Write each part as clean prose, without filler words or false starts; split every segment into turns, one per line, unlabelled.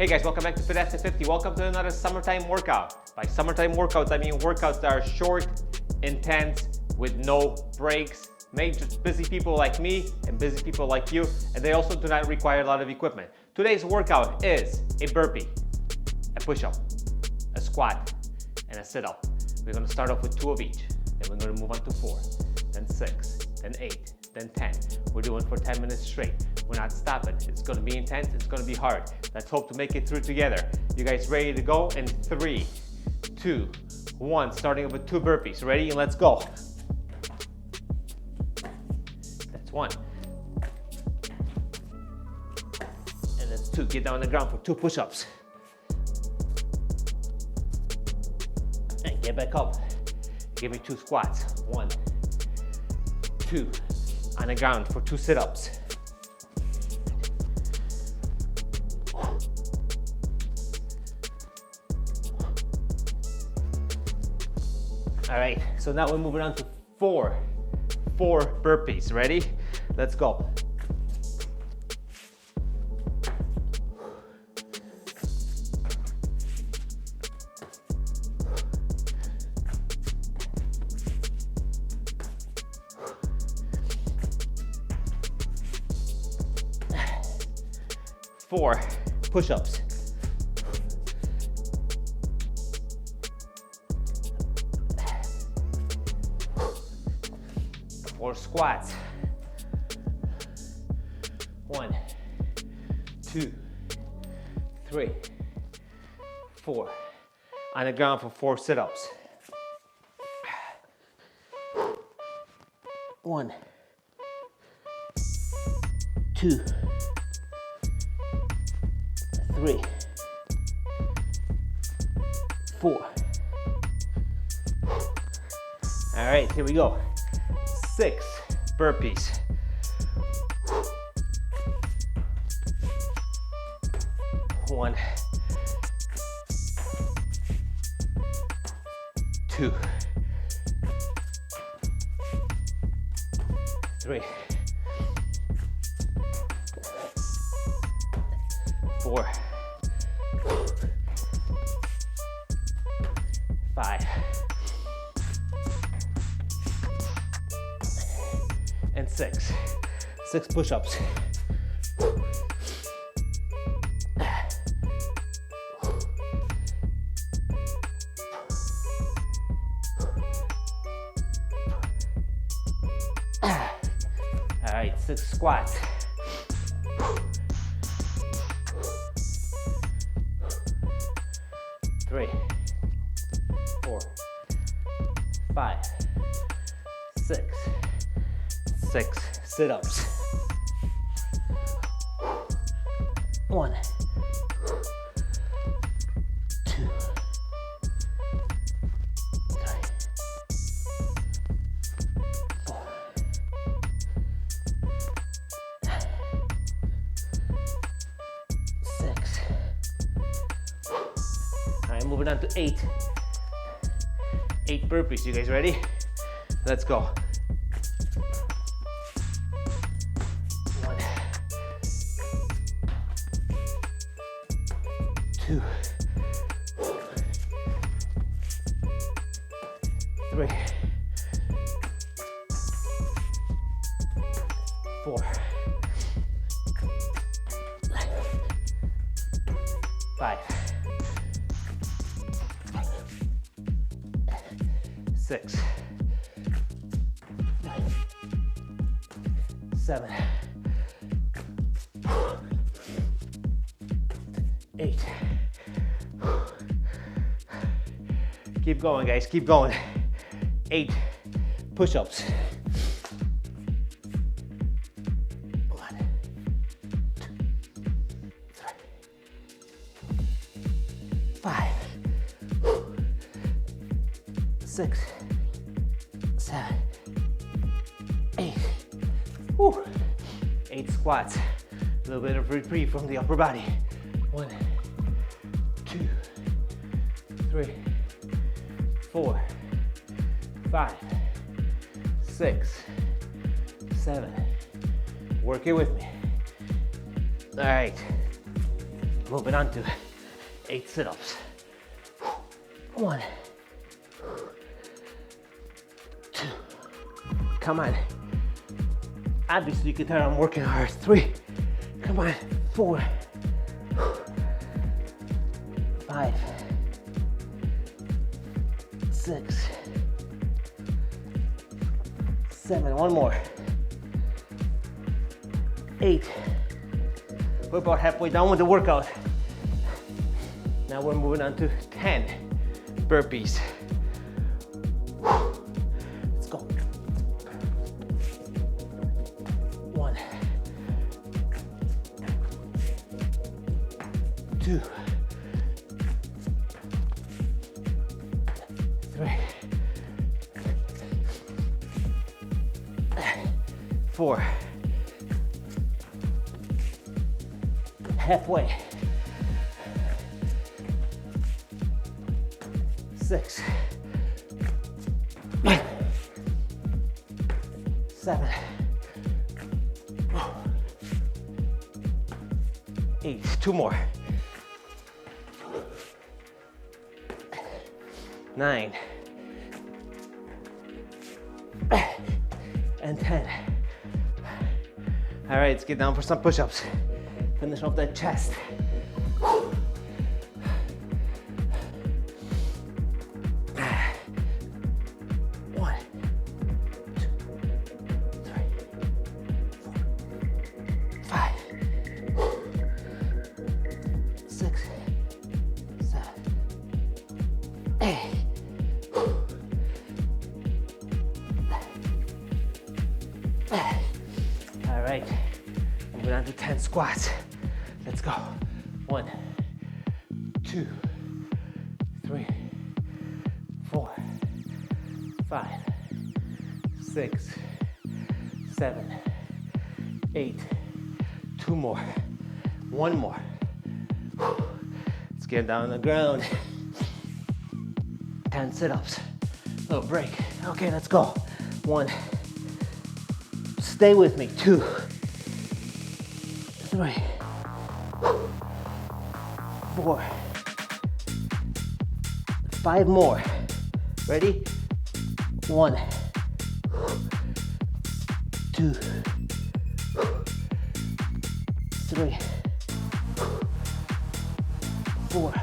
Hey guys, welcome back to Fit After 50. Welcome to another summertime workout. By summertime workouts, I mean workouts that are short, intense, with no breaks, made just busy people like me and busy people like you, and they also do not require a lot of equipment. Today's workout is a burpee, a push-up, a squat, and a sit-up. We're gonna start off with 2 of each, then we're gonna move on to 4, then 6, then 8, then 10. We're doing for 10 minutes straight. We're not stopping. It's gonna be intense, it's gonna be hard. Let's hope to make it through together. You guys ready to go? In 3, 2, 1, starting with 2 burpees. Ready? And let's go. That's 1. And that's 2. Get down on the ground for 2 push-ups. And get back up. Give me 2 squats. 1, 2. On the ground for 2 sit-ups. All right, so now we're moving on to 4 burpees. Ready? Let's go. Four push-ups. 4 squats. 1, 2, 3, 4. On the ground for 4 sit-ups. 1, 2, 3, 4. All right, here we go. 6 burpees. 1, 2, 3, 4, 5, and 6. 6 push-ups. All right, 6 squats. 3, 4, 5, 6. 6 sit-ups. 1, 2, 3, 4, 6. All right, moving on to 8 burpees. You guys ready? Let's go. 2, 3, 4, 5, 6, 7, 8. Keep going, guys, keep going. 8 push-ups. 1, 2, 3, 5, 6, 7, 8. Whew. 8 squats. A little bit of reprieve from the upper body. 1, 2, 3, 4, 5, 6, 7. Work it with me. All right.
Moving on to 8 sit-ups. 1, 2, come on. Obviously you can tell I'm working hard. 3, come on. 4, 5, 6, 7, one more. 8. We're about halfway done with the workout. Now we're moving on to 10 burpees. Let's go. 1, 2, 3, 4. Halfway. 6, 7, 8. 2 more. 9 and 10. All right, let's get down for some push-ups. Finish off that chest. 1, 2, 3, 4, 5, 6, 7, 8. All right, moving on to 10 squats. Let's go. 1, 2, 3, 4, 5, 6, 7, 8. 2 more. 1 more. Let's get down on the ground. 10 sit-ups. Little break. Okay, let's go. 1. Stay with me. 2, 3, 4, 5 more. Ready? 1, 2, 3, 4,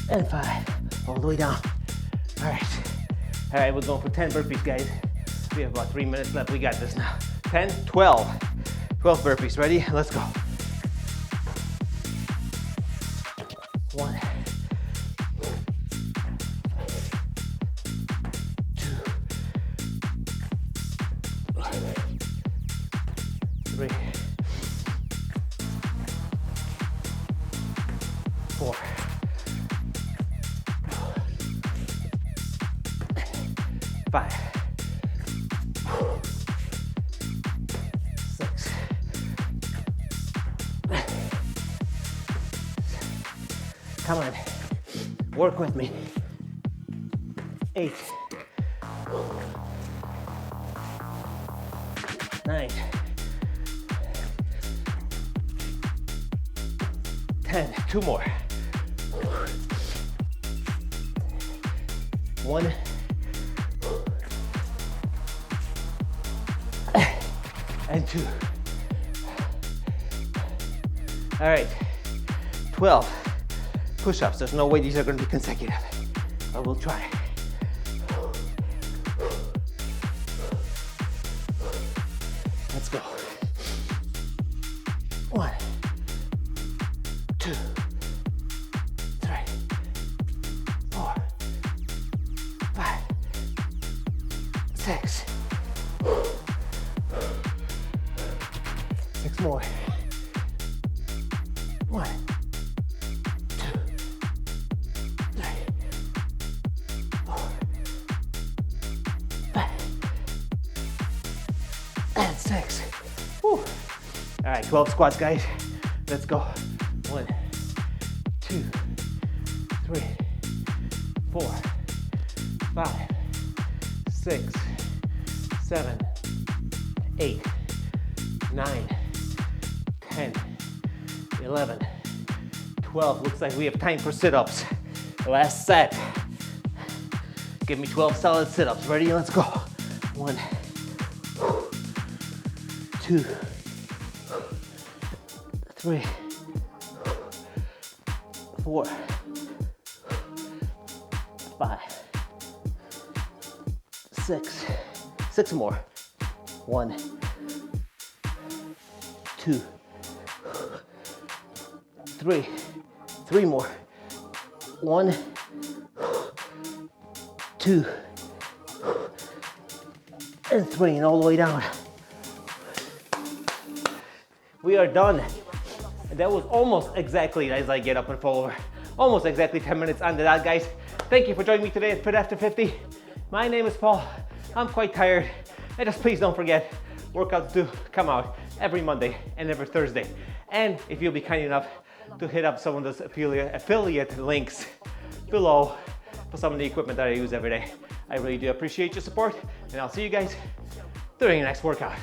and 5. All the way down. All right, we're going for 10 burpees, guys. We have about 3 minutes left. We got this now. 10, 12 burpees. Ready? Let's go. 1, 2, 3, 4, 5, 6, 7. Come on, work with me. 8, 9, 10. 2 more. 1, and 2. All right, 12 push-ups. There's no way these are going to be consecutive, but we'll try. Let's go. 1, 2, 3, 4, 5, 6. 6 more. 1, 2, 3, 4, 5, and 6. Whew. All right, 12 squats, guys. Let's go. 1, 2, 3, 4, 5, 6, 7, 8, 9, 10, 11, 12. Looks like we have time for sit-ups. Last set. Give me 12 solid sit-ups. Ready? Let's go. 1, 2, 3, 4, 5, 6. 6 more. 1, 2, 3. 3 more. 1, 2, and 3, and all the way down. We are done. And that was almost exactly as I get up and fall over. Almost exactly 10 minutes on the dot, guys. Thank you for joining me today at Fit After 50. My name is Paul. I'm quite tired. And just please don't forget, workouts do come out every Monday and every Thursday. And if you'll be kind enough to hit up some of those affiliate links below for some of the equipment that I use every day. I really do appreciate your support, and I'll see you guys during the next workout.